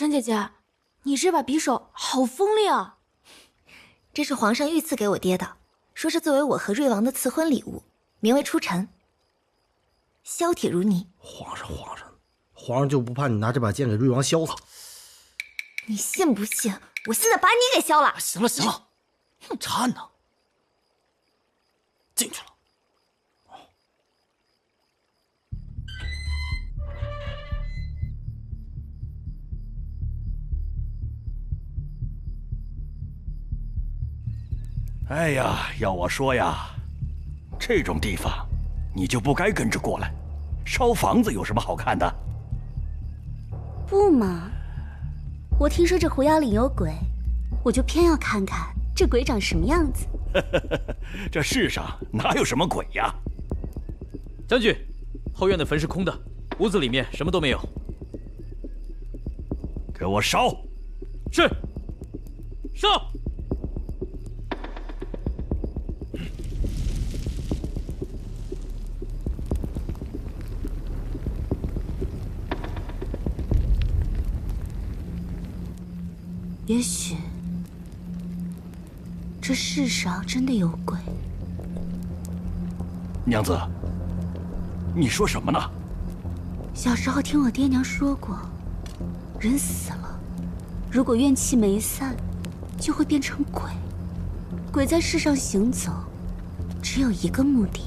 沈姐姐，你这把匕首好锋利啊！这是皇上御赐给我爹的，说是作为我和瑞王的赐婚礼物，名为出尘，削铁如泥。皇上就不怕你拿这把剑给瑞王削了？你信不信？我现在把你给削了！行了，颤呢？进去了。哎呀，要我说呀，这种地方你就不该跟着过来。烧房子有什么好看的？不嘛，我听说这狐妖岭有鬼，我就偏要看看这鬼长什么样子。这世上哪有什么鬼呀？将军，后院的坟是空的，屋子里面什么都没有。给我烧！是。烧！也许这世上真的有鬼。娘子，你说什么呢？小时候听我爹娘说过，人死了，如果怨气没散，就会变成鬼。鬼在世上行走，只有一个目的，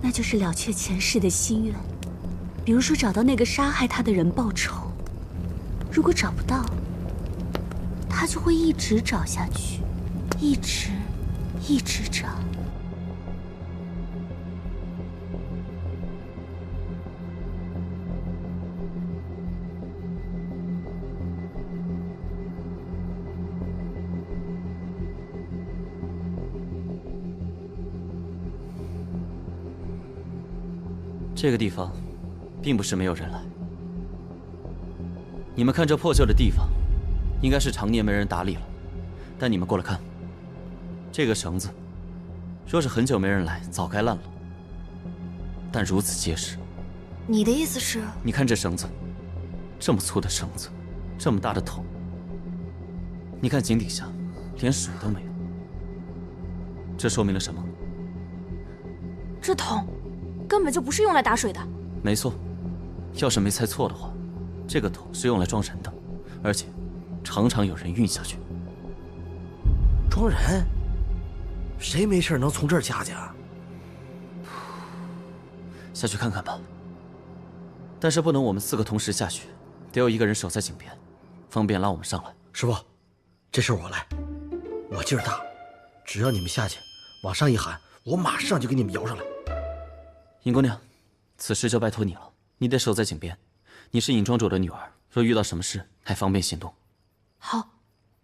那就是了却前世的心愿，比如说找到那个杀害他的人报仇。如果找不到，他就会一直找下去，一直找。这个地方，并不是没有人来。你们看这破旧的地方，应该是常年没人打理了。带你们过来看，这个绳子，若是很久没人来，早该烂了。但如此结实。你的意思是？你看这绳子，这么粗的绳子，这么大的桶。你看井底下，连水都没有。这说明了什么？这桶根本就不是用来打水的。没错，要是没猜错的话，这个桶是用来装人的，而且常常有人运下去。装人？谁没事能从这儿下去啊？下去看看吧。但是不能我们4个同时下去，得有一个人守在井边，方便拉我们上来。师傅，这事我来，我劲儿大，只要你们下去，往上一喊，我马上就给你们摇上来。尹姑娘，此事就拜托你了，你得守在井边。你是尹庄主的女儿，若遇到什么事，还方便行动。好，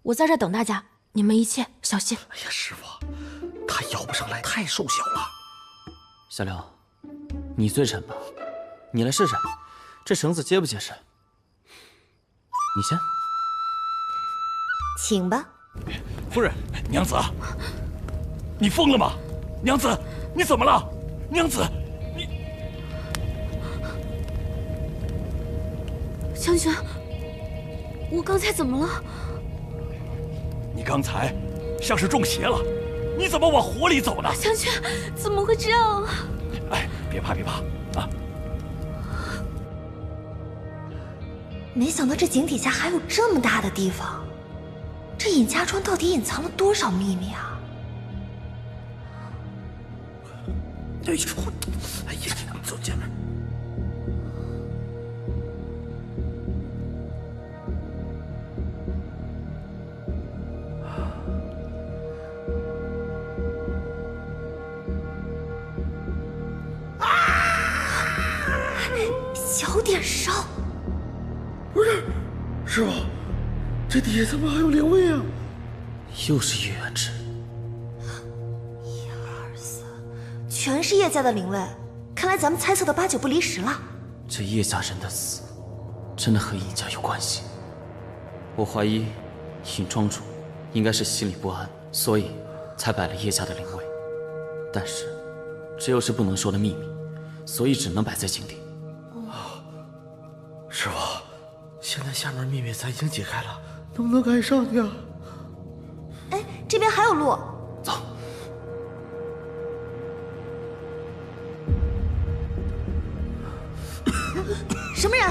我在这等大家，你们一切小心。哎呀，师傅，他摇不上来，太瘦小了。小刘，你最沉吧，你来试试，这绳子结不结实？你先，请吧。夫人，娘子，你疯了吗？娘子，你怎么了？娘子，你……将军，我刚才怎么了？你刚才像是中邪了，你怎么往火里走呢？将军，怎么会这样啊？哎，别怕啊！没想到这井底下还有这么大的地方，这尹家庄到底隐藏了多少秘密啊？哎呀，走前面。小点声。不是，师傅，这底下怎么还有灵位啊？又是月圆之。1、2、3，全是叶家的灵位，看来咱们猜测的8、9不离10了。这叶家人的死，真的和尹家有关系。我怀疑，尹庄主应该是心里不安，所以才摆了叶家的灵位。但是，这又是不能说的秘密，所以只能摆在井底。师傅，现在下面秘密咱已经解开了，能不能赶紧上去啊？哎，这边还有路。走。什么人？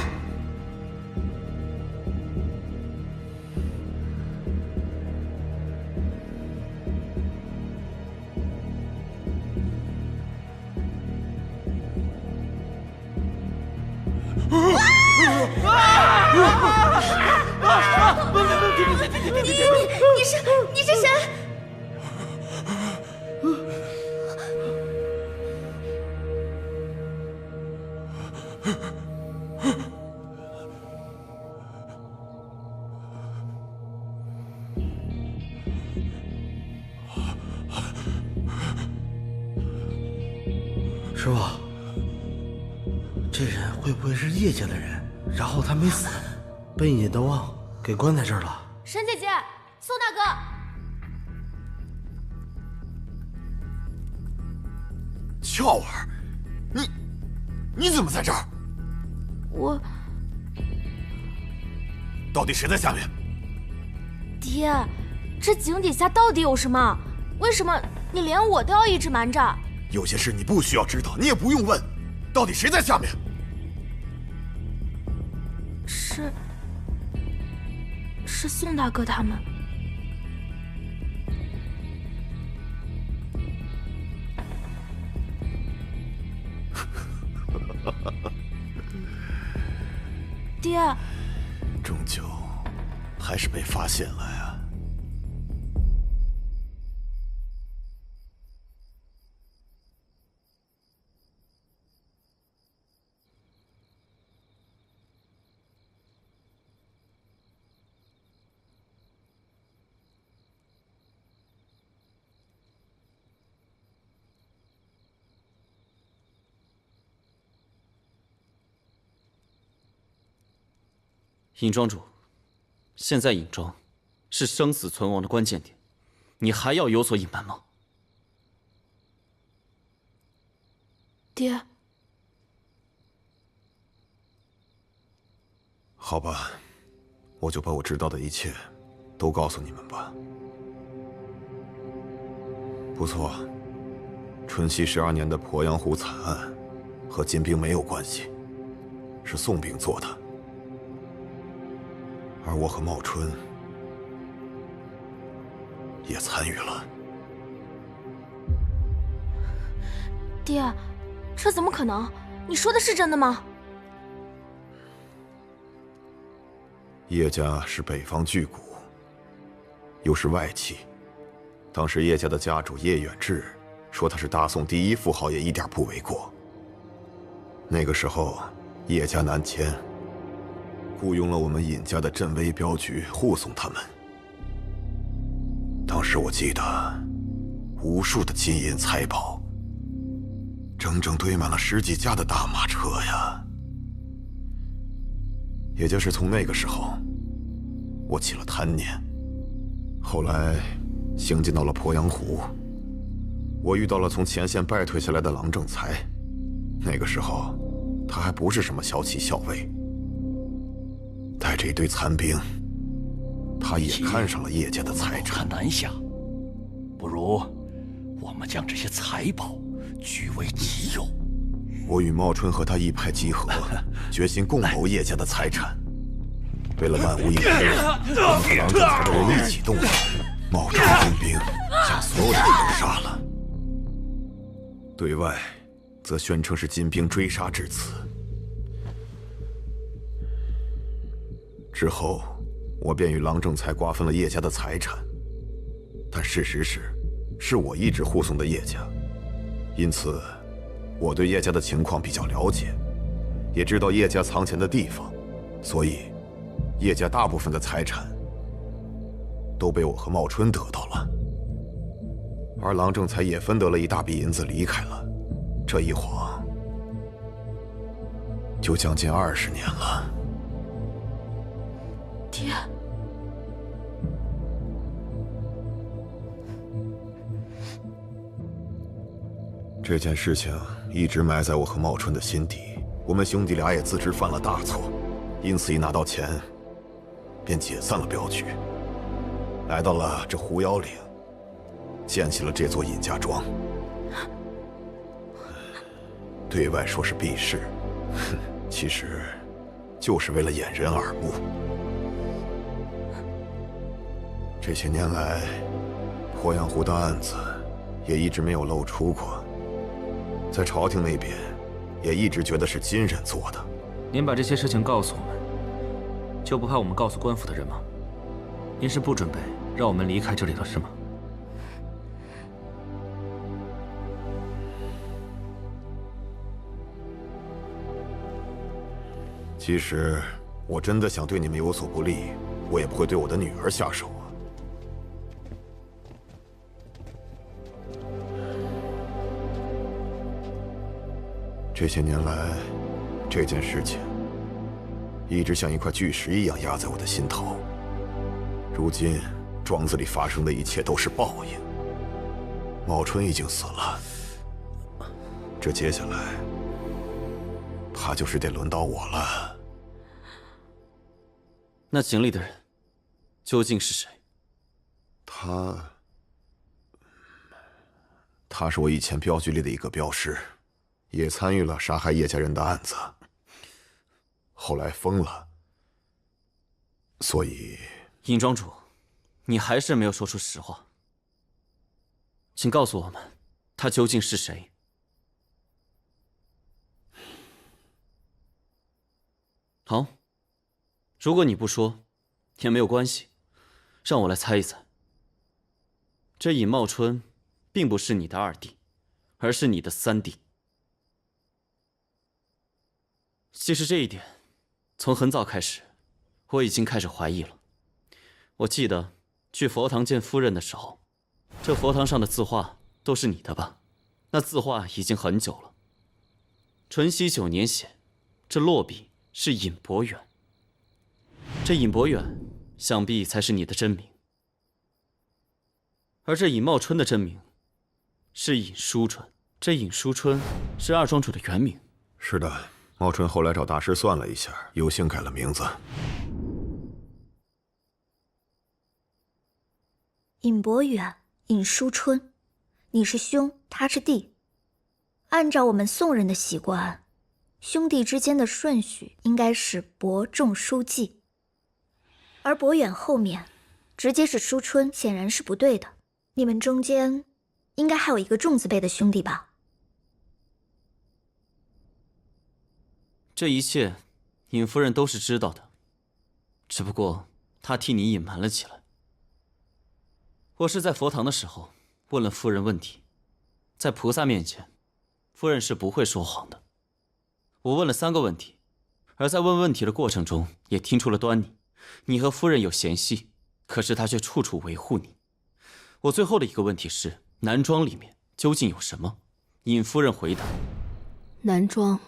你是谁？师傅，这人会不会是叶家的人？然后他没死，被尹德旺给关在这儿了。沈姐姐，宋大哥，俏儿，你怎么在这儿？我到底谁在下面？爹，这井底下到底有什么？为什么你连我都要一直瞒着？有些事你不需要知道，你也不用问，到底谁在下面？是宋大哥他们。爹，终究还是被发现了呀。尹庄主，现在尹庄是生死存亡的关键点，你还要有所隐瞒吗？爹，好吧，我就把我知道的一切都告诉你们吧。不错，春熙12年的鄱阳湖惨案和金兵没有关系，是宋兵做的。而我和茂春也参与了。爹，这怎么可能？你说的是真的吗？叶家是北方巨贾，又是外戚。当时叶家的家主叶远志说他是大宋第一富豪，也一点不为过。那个时候，叶家南迁。雇佣了我们尹家的镇威镖局护送他们。当时我记得，无数的金银财宝，整整堆满了10几架的大马车呀。也就是从那个时候，我起了贪念。后来，行进到了鄱阳湖，我遇到了从前线败退下来的郎正才。那个时候，他还不是什么骁骑校尉。带着一堆残兵，他也看上了叶家的财产。难下，不如我们将这些财宝据为己有。我与茂春和他一拍即合，决心共谋叶家的财产。为了万无一失，我们和郎正才的人一起动手，冒充金兵，将所有的人都杀了。对外，则宣称是金兵追杀至此。之后，我便与郎正才瓜分了叶家的财产，但事实是我一直护送的叶家，因此，我对叶家的情况比较了解，也知道叶家藏钱的地方，所以，叶家大部分的财产都被我和茂春得到了，而郎正才也分得了一大笔银子离开了，这一晃就将近20年了。爹，这件事情一直埋在我和茂春的心底，我们兄弟俩也自知犯了大错，因此一拿到钱便解散了镖局，来到了这狐妖岭，建起了这座尹家庄。对外说是避世，其实就是为了掩人耳目。这些年来，鄱阳湖的案子也一直没有露出过，在朝廷那边也一直觉得是金人做的。您把这些事情告诉我们，就不怕我们告诉官府的人吗？您是不准备让我们离开这里了，是吗？其实，我真的想对你们有所不利，我也不会对我的女儿下手啊。这些年来，这件事情一直像一块巨石一样压在我的心头。如今，庄子里发生的一切都是报应。茂春已经死了，这接下来，怕就是得轮到我了。那井里的人究竟是谁？他是我以前镖局里的一个镖师，也参与了杀害叶家人的案子，后来疯了，所以……尹庄主，你还是没有说出实话，请告诉我们，他究竟是谁？好，如果你不说，也没有关系，让我来猜一猜。这尹茂春并不是你的二弟，而是你的三弟。其实这一点，从很早开始，我已经开始怀疑了。我记得去佛堂见夫人的时候，这佛堂上的字画都是你的吧？那字画已经很久了。淳熙9年写，这落笔是尹伯远。这尹伯远，想必才是你的真名。而这尹茂春的真名是尹淑春，这尹淑春是二庄主的原名。是的，茂春后来找大师算了一下，有幸改了名字。尹伯远、尹淑春，你是兄，他是弟。按照我们宋人的习惯，兄弟之间的顺序应该是伯仲叔季，而伯远后面直接是淑春，显然是不对的。你们中间应该还有一个仲字辈的兄弟吧？这一切，尹夫人都是知道的，只不过她替你隐瞒了起来。我是在佛堂的时候问了夫人问题，在菩萨面前，夫人是不会说谎的。我问了3个问题，而在问问题的过程中，也听出了端倪。你和夫人有嫌隙，可是她却处处维护你。我最后的一个问题是，南庄里面究竟有什么？尹夫人回答：南庄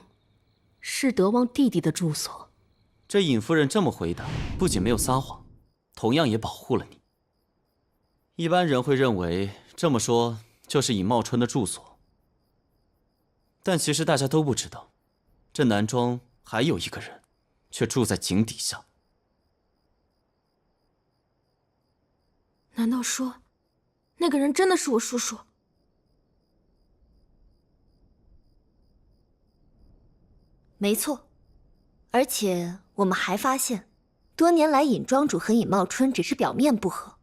是德王弟弟的住所。这尹夫人这么回答，不仅没有撒谎，同样也保护了你。一般人会认为这么说就是尹茂春的住所，但其实大家都不知道，这南庄还有一个人，却住在井底下。难道说，那个人真的是我叔叔？没错，而且我们还发现，多年来尹庄主和尹茂春只是表面不和，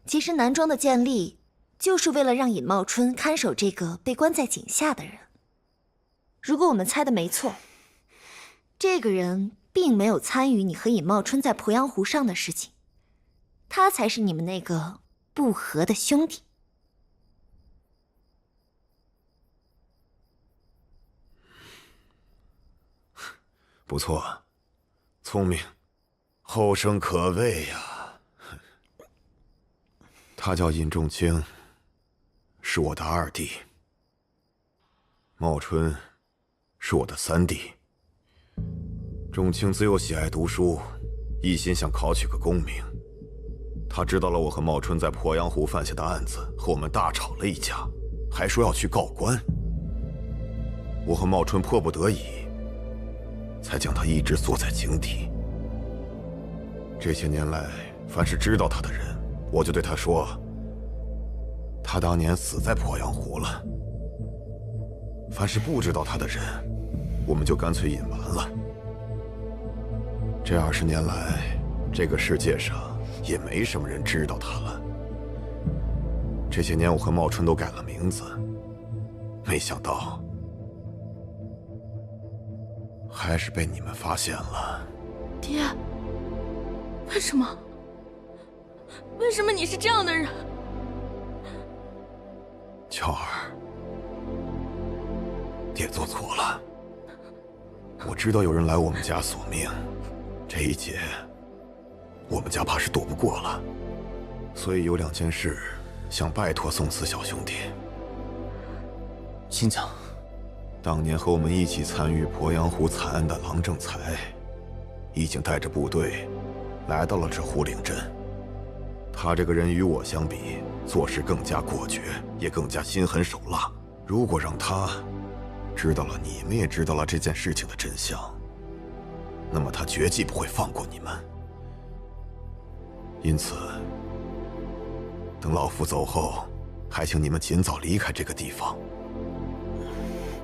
其实南庄的建立就是为了让尹茂春看守这个被关在井下的人。如果我们猜的没错，这个人并没有参与你和尹茂春在鄱阳湖上的事情，他才是你们那个不和的兄弟。不错，聪明，后生可畏呀。他叫尹仲卿，是我的二弟。茂春是我的三弟。仲卿自幼喜爱读书，一心想考取个功名。他知道了我和茂春在鄱阳湖犯下的案子，和我们大吵了一架，还说要去告官。我和茂春迫不得已，才将他一直锁在井底。这些年来，凡是知道他的人，我就对他说，他当年死在鄱阳湖了。凡是不知道他的人，我们就干脆隐瞒了。这20年来，这个世界上也没什么人知道他了。这些年，我和茂春都改了名字，没想到还是被你们发现了。爹，为什么？为什么你是这样的人？乔儿，爹做错了。我知道有人来我们家索命，这一劫我们家怕是躲不过了，所以有2件事想拜托宋慈小兄弟。请讲。当年和我们一起参与鄱阳湖惨案的郎正才，已经带着部队来到了这胡岭镇。他这个人与我相比，做事更加果决，也更加心狠手辣。如果让他知道了你们也知道了这件事情的真相，那么他绝技不会放过你们。因此，等老夫走后，还请你们尽早离开这个地方。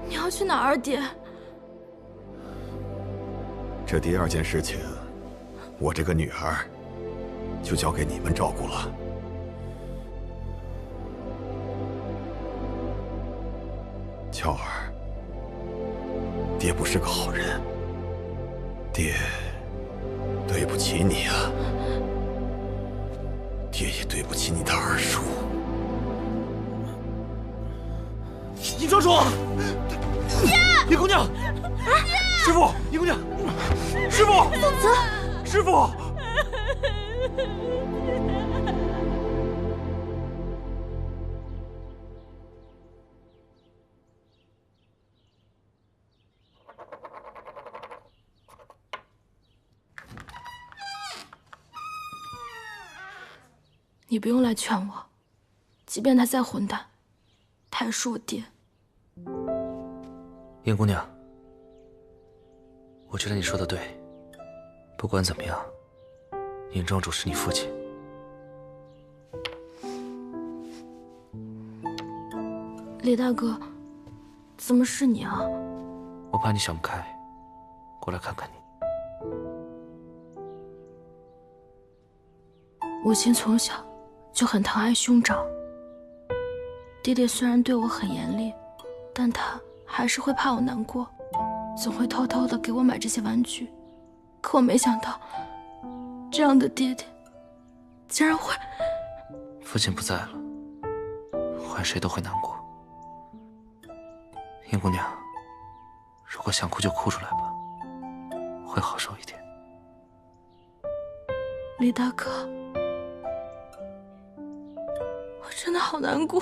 你要去哪儿，爹？这第2件事情，我这个女儿就交给你们照顾了。乔儿，爹不是个好人，爹对不起你啊，爹也对不起你的二叔。尹庄主，叶姑娘，师傅，叶姑娘，师傅，宋慈，师傅。你不用来劝我，即便他再混蛋，他也是我爹。燕姑娘，我觉得你说的对。不管怎么样，尹庄主是你父亲。李大哥，怎么是你啊？我怕你想不开，过来看看你。母亲从小就很疼爱兄长，爹爹虽然对我很严厉，但他还是会怕我难过，总会偷偷的给我买这些玩具。可我没想到，这样的爹爹竟然会……父亲不在了，换谁都会难过。燕姑娘，如果想哭就哭出来吧，会好受一点。李大哥，我真的好难过。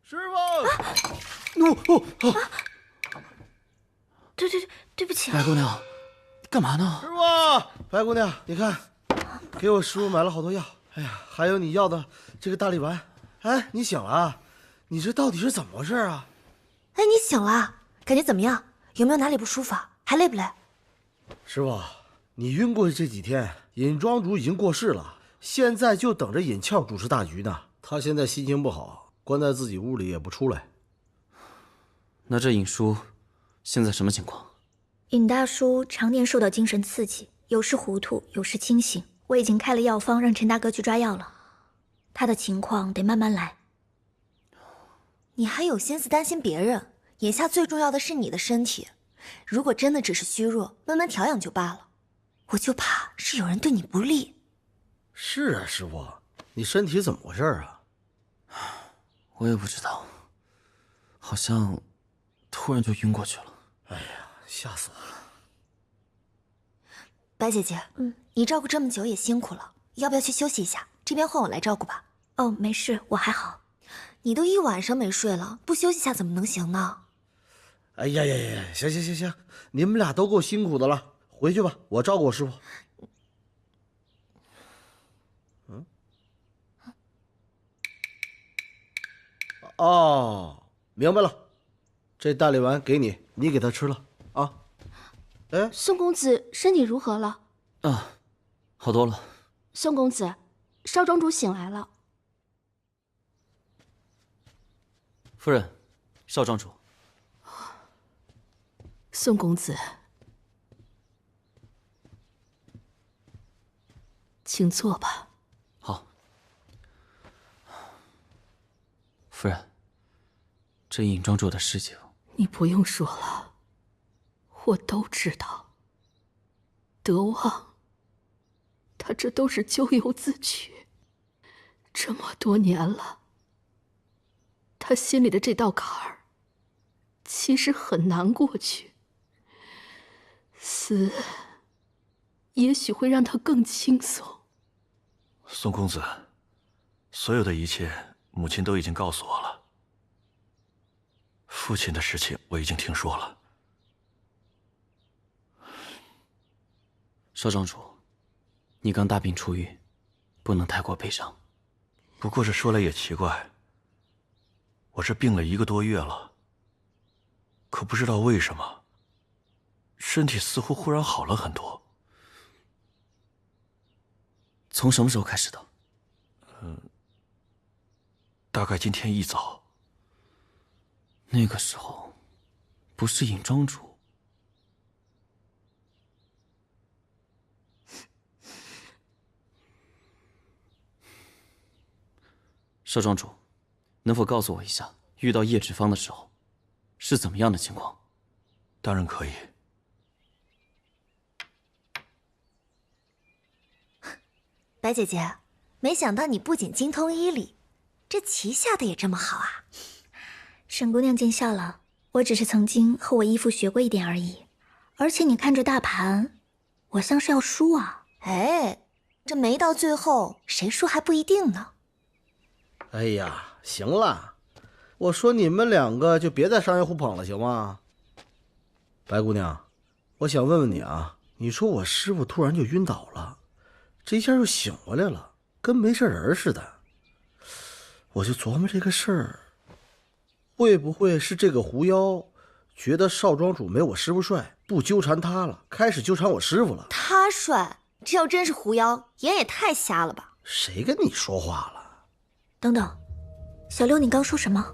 师傅，对不起。白姑娘，干嘛呢？师傅，白姑娘，你看，给我师傅买了好多药。哎呀，还有你要的这个大力丸。哎，你醒了啊？你这到底是怎么回事啊？哎，你醒了，感觉怎么样？有没有哪里不舒服？还累不累？师傅，你晕过去这几天，尹庄主已经过世了，现在就等着尹俏主持大局呢。他现在心情不好，关在自己屋里也不出来。那这尹叔现在什么情况？尹大叔常年受到精神刺激，有时糊涂，有时清醒。我已经开了药方，让陈大哥去抓药了。他的情况得慢慢来。你还有心思担心别人？眼下最重要的是你的身体。如果真的只是虚弱，慢慢调养就罢了。我就怕是有人对你不利。是啊，师傅，你身体怎么回事啊？我也不知道，好像突然就晕过去了。哎呀，吓死我了！白姐姐，你照顾这么久也辛苦了，要不要去休息一下？这边换我来照顾吧。哦，没事，我还好。你都一晚上没睡了，不休息下怎么能行呢？哎呀，行，你们俩都够辛苦的了，回去吧，我照顾我师傅。哦，明白了，这大力丸给你，你给他吃了啊。哎，宋公子身体如何了？啊，好多了。宋公子，少庄主醒来了。夫人，少庄主。宋公子，请坐吧。好。夫人，这尹庄主的事情，你不用说了，我都知道。德望，他这都是咎由自取。这么多年了，他心里的这道坎儿，其实很难过去。死，也许会让他更轻松。宋公子，所有的一切，母亲都已经告诉我了。父亲的事情我已经听说了。少庄主，你刚大病初愈，不能太过悲伤。不过这说来也奇怪，我这病了1个多月了，可不知道为什么，身体似乎忽然好了很多。从什么时候开始的？大概今天一早。那个时候，不是尹庄主。少庄主，能否告诉我一下，遇到叶芷芳的时候，是怎么样的情况？当然可以。白姐姐，没想到你不仅精通医理，这棋下的也这么好啊！沈姑娘见笑了，我只是曾经和我义父学过一点而已。而且你看这大盘，我像是要输啊！哎，这没到最后，谁输还不一定呢。哎呀，行了，我说你们2个就别再商业互捧了，行吗？白姑娘，我想问问你啊，你说我师傅突然就晕倒了，这一下又醒过来了，跟没事人似的，我就琢磨这个事儿，会不会是这个狐妖觉得少庄主没我师傅帅，不纠缠他了，开始纠缠我师傅了？他帅，这要真是狐妖，眼也太瞎了吧？谁跟你说话了？等等，小六，你刚说什么？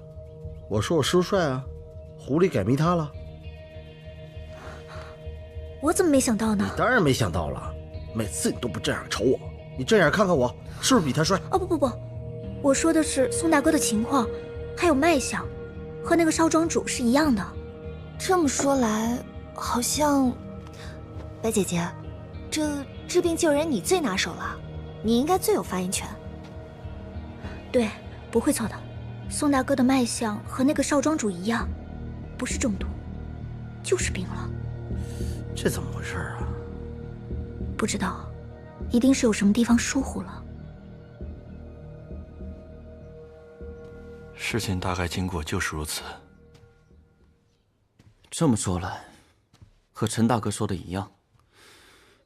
我说我师傅帅啊，狐狸改迷他了。我怎么没想到呢？你当然没想到了，每次你都不正眼瞅我，你正眼看看我，是不是比他帅？哦不，我说的是宋大哥的情况，还有脉象，和那个少庄主是一样的。这么说来，好像白姐姐，这治病救人你最拿手了，你应该最有发言权。对，不会错的。宋大哥的脉象和那个少庄主一样，不是中毒，就是病了。这怎么回事啊？不知道，一定是有什么地方疏忽了。事情大概经过就是如此。这么说来，和陈大哥说的一样，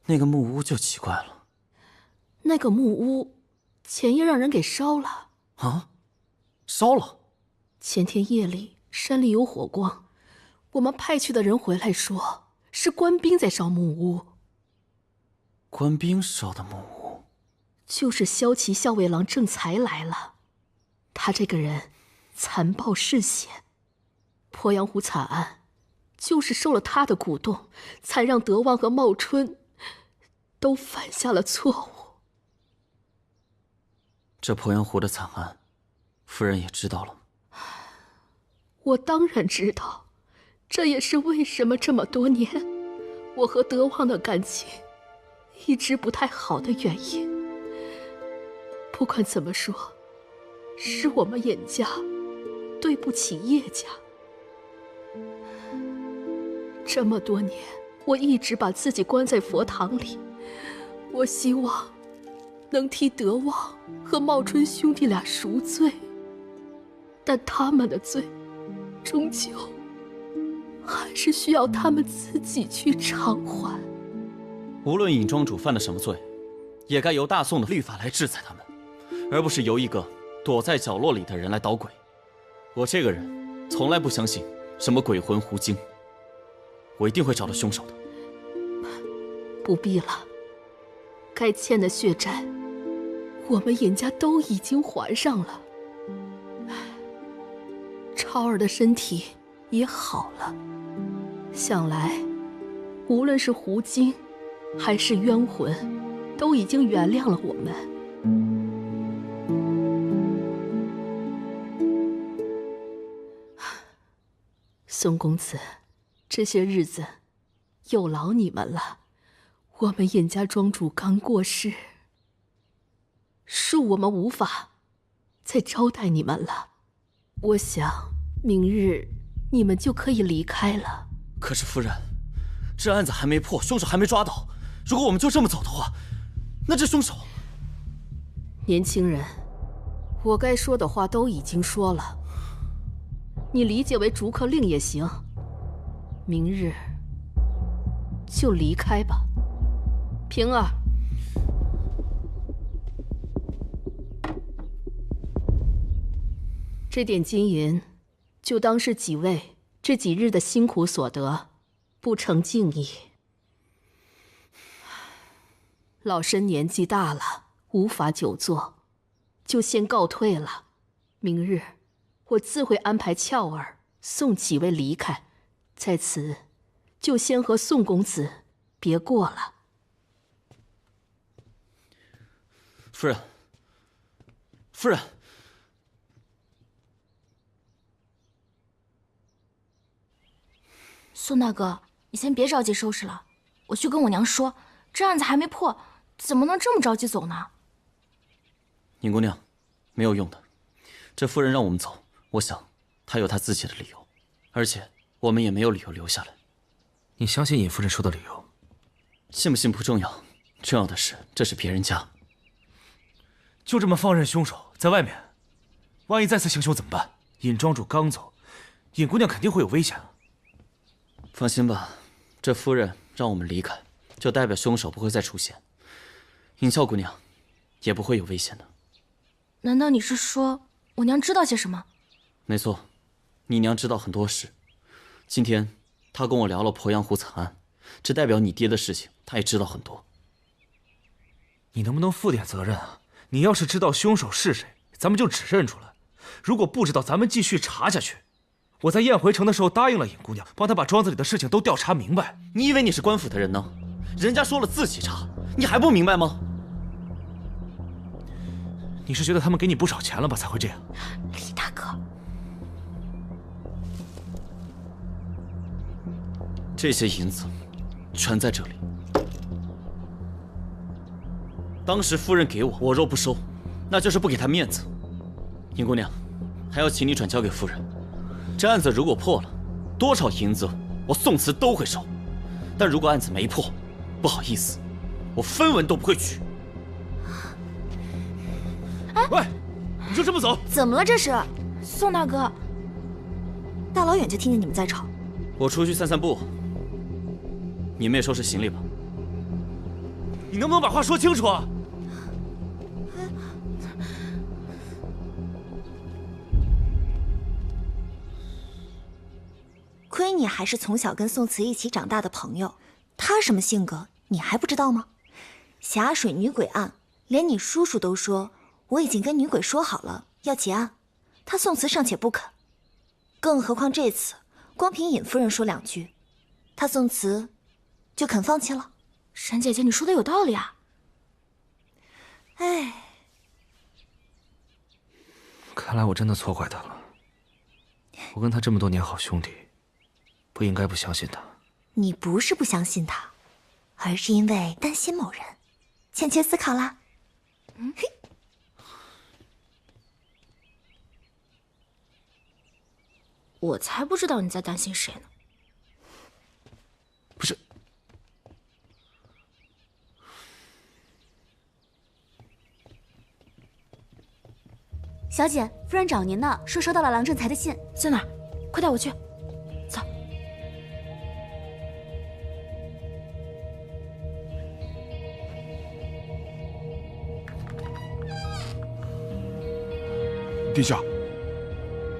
那个木屋就奇怪了。那个木屋，前夜让人给烧了。啊，烧了！前天夜里山里有火光，我们派去的人回来说，是官兵在烧木屋。官兵烧的木屋？就是骁骑校尉郎正才来了，他这个人残暴嗜血，鄱阳湖惨案就是受了他的鼓动，才让德望和茂春都犯下了错误。这鄱阳湖的惨案，夫人也知道了。我当然知道，这也是为什么这么多年我和德望的感情一直不太好的原因。不管怎么说，是我们尹家对不起叶家。这么多年，我一直把自己关在佛堂里，我希望能替德望和茂春兄弟俩赎罪，但他们的罪终究还是需要他们自己去偿还。无论尹庄主犯了什么罪，也该由大宋的律法来制裁他们，而不是由一个躲在角落里的人来捣鬼。我这个人从来不相信什么鬼魂狐精，我一定会找到凶手的。不必了，该欠的血债，我们尹家都已经还上了。超儿的身体也好了，想来，无论是狐精，还是冤魂，都已经原谅了我们。宋公子，这些日子有劳你们了。我们尹家庄主刚过世，恕我们无法再招待你们了。我想明日你们就可以离开了。可是夫人，这案子还没破，凶手还没抓到。如果我们就这么走的话，那这凶手……年轻人，我该说的话都已经说了，你理解为逐客令也行。明日就离开吧。平儿，这点金银，就当是几位这几日的辛苦所得，不成敬意。老身年纪大了，无法久坐，就先告退了。明日我自会安排俏儿送几位离开，在此就先和宋公子别过了。夫人，夫人，宋大哥，你先别着急收拾了，我去跟我娘说，这案子还没破，怎么能这么着急走呢？宁姑娘，没有用的。这夫人让我们走，我想她有她自己的理由，而且我们也没有理由留下来。你相信尹夫人说的理由？信不信不重要，重要的是这是别人家。就这么放任凶手在外面，万一再次行凶怎么办？尹庄主刚走，尹姑娘肯定会有危险啊。放心吧，这夫人让我们离开，就代表凶手不会再出现，尹俏姑娘也不会有危险的。难道你是说我娘知道些什么？没错，你娘知道很多事。今天她跟我聊了鄱阳湖惨案，这代表你爹的事情她也知道很多。你能不能负点责任啊？你要是知道凶手是谁，咱们就指认出来；如果不知道，咱们继续查下去。我在燕回城的时候答应了尹姑娘，帮她把庄子里的事情都调查明白。你以为你是官府的人呢？人家说了自己查，你还不明白吗？你是觉得他们给你不少钱了吧，才会这样？李大哥，这些银子全在这里。当时夫人给我，我若不收，那就是不给她面子。尹姑娘，还要请你转交给夫人。这案子如果破了，多少银子我宋慈都会收。但如果案子没破，不好意思，我分文都不会取。喂，你就这么走？怎么了这是？宋大哥，大老远就听见你们在吵。我出去散散步，你们也收拾行李吧。你能不能把话说清楚啊？亏你还是从小跟宋慈一起长大的朋友，他什么性格你还不知道吗？霞水女鬼案，连你叔叔都说我已经跟女鬼说好了要结案，他宋慈尚且不肯，更何况这次光凭尹夫人说两句，他宋慈就肯放弃了。沈姐姐，你说的有道理啊。哎，看来我真的错怪他了。我跟他这么多年好兄弟，不应该不相信他。你不是不相信他，而是因为担心某人，欠缺思考啦。我才不知道你在担心谁呢。不是，小姐，夫人找您呢，说收到了郎正才的信。在哪儿？快带我去。走。殿下。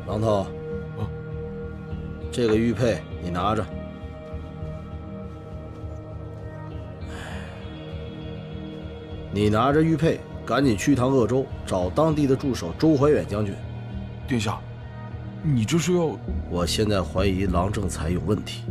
榔头，这个玉佩你拿着。你拿着玉佩，赶紧去一趟鄂州，找当地的驻守周怀远将军。殿下，你这是要……我现在怀疑郎正才有问题。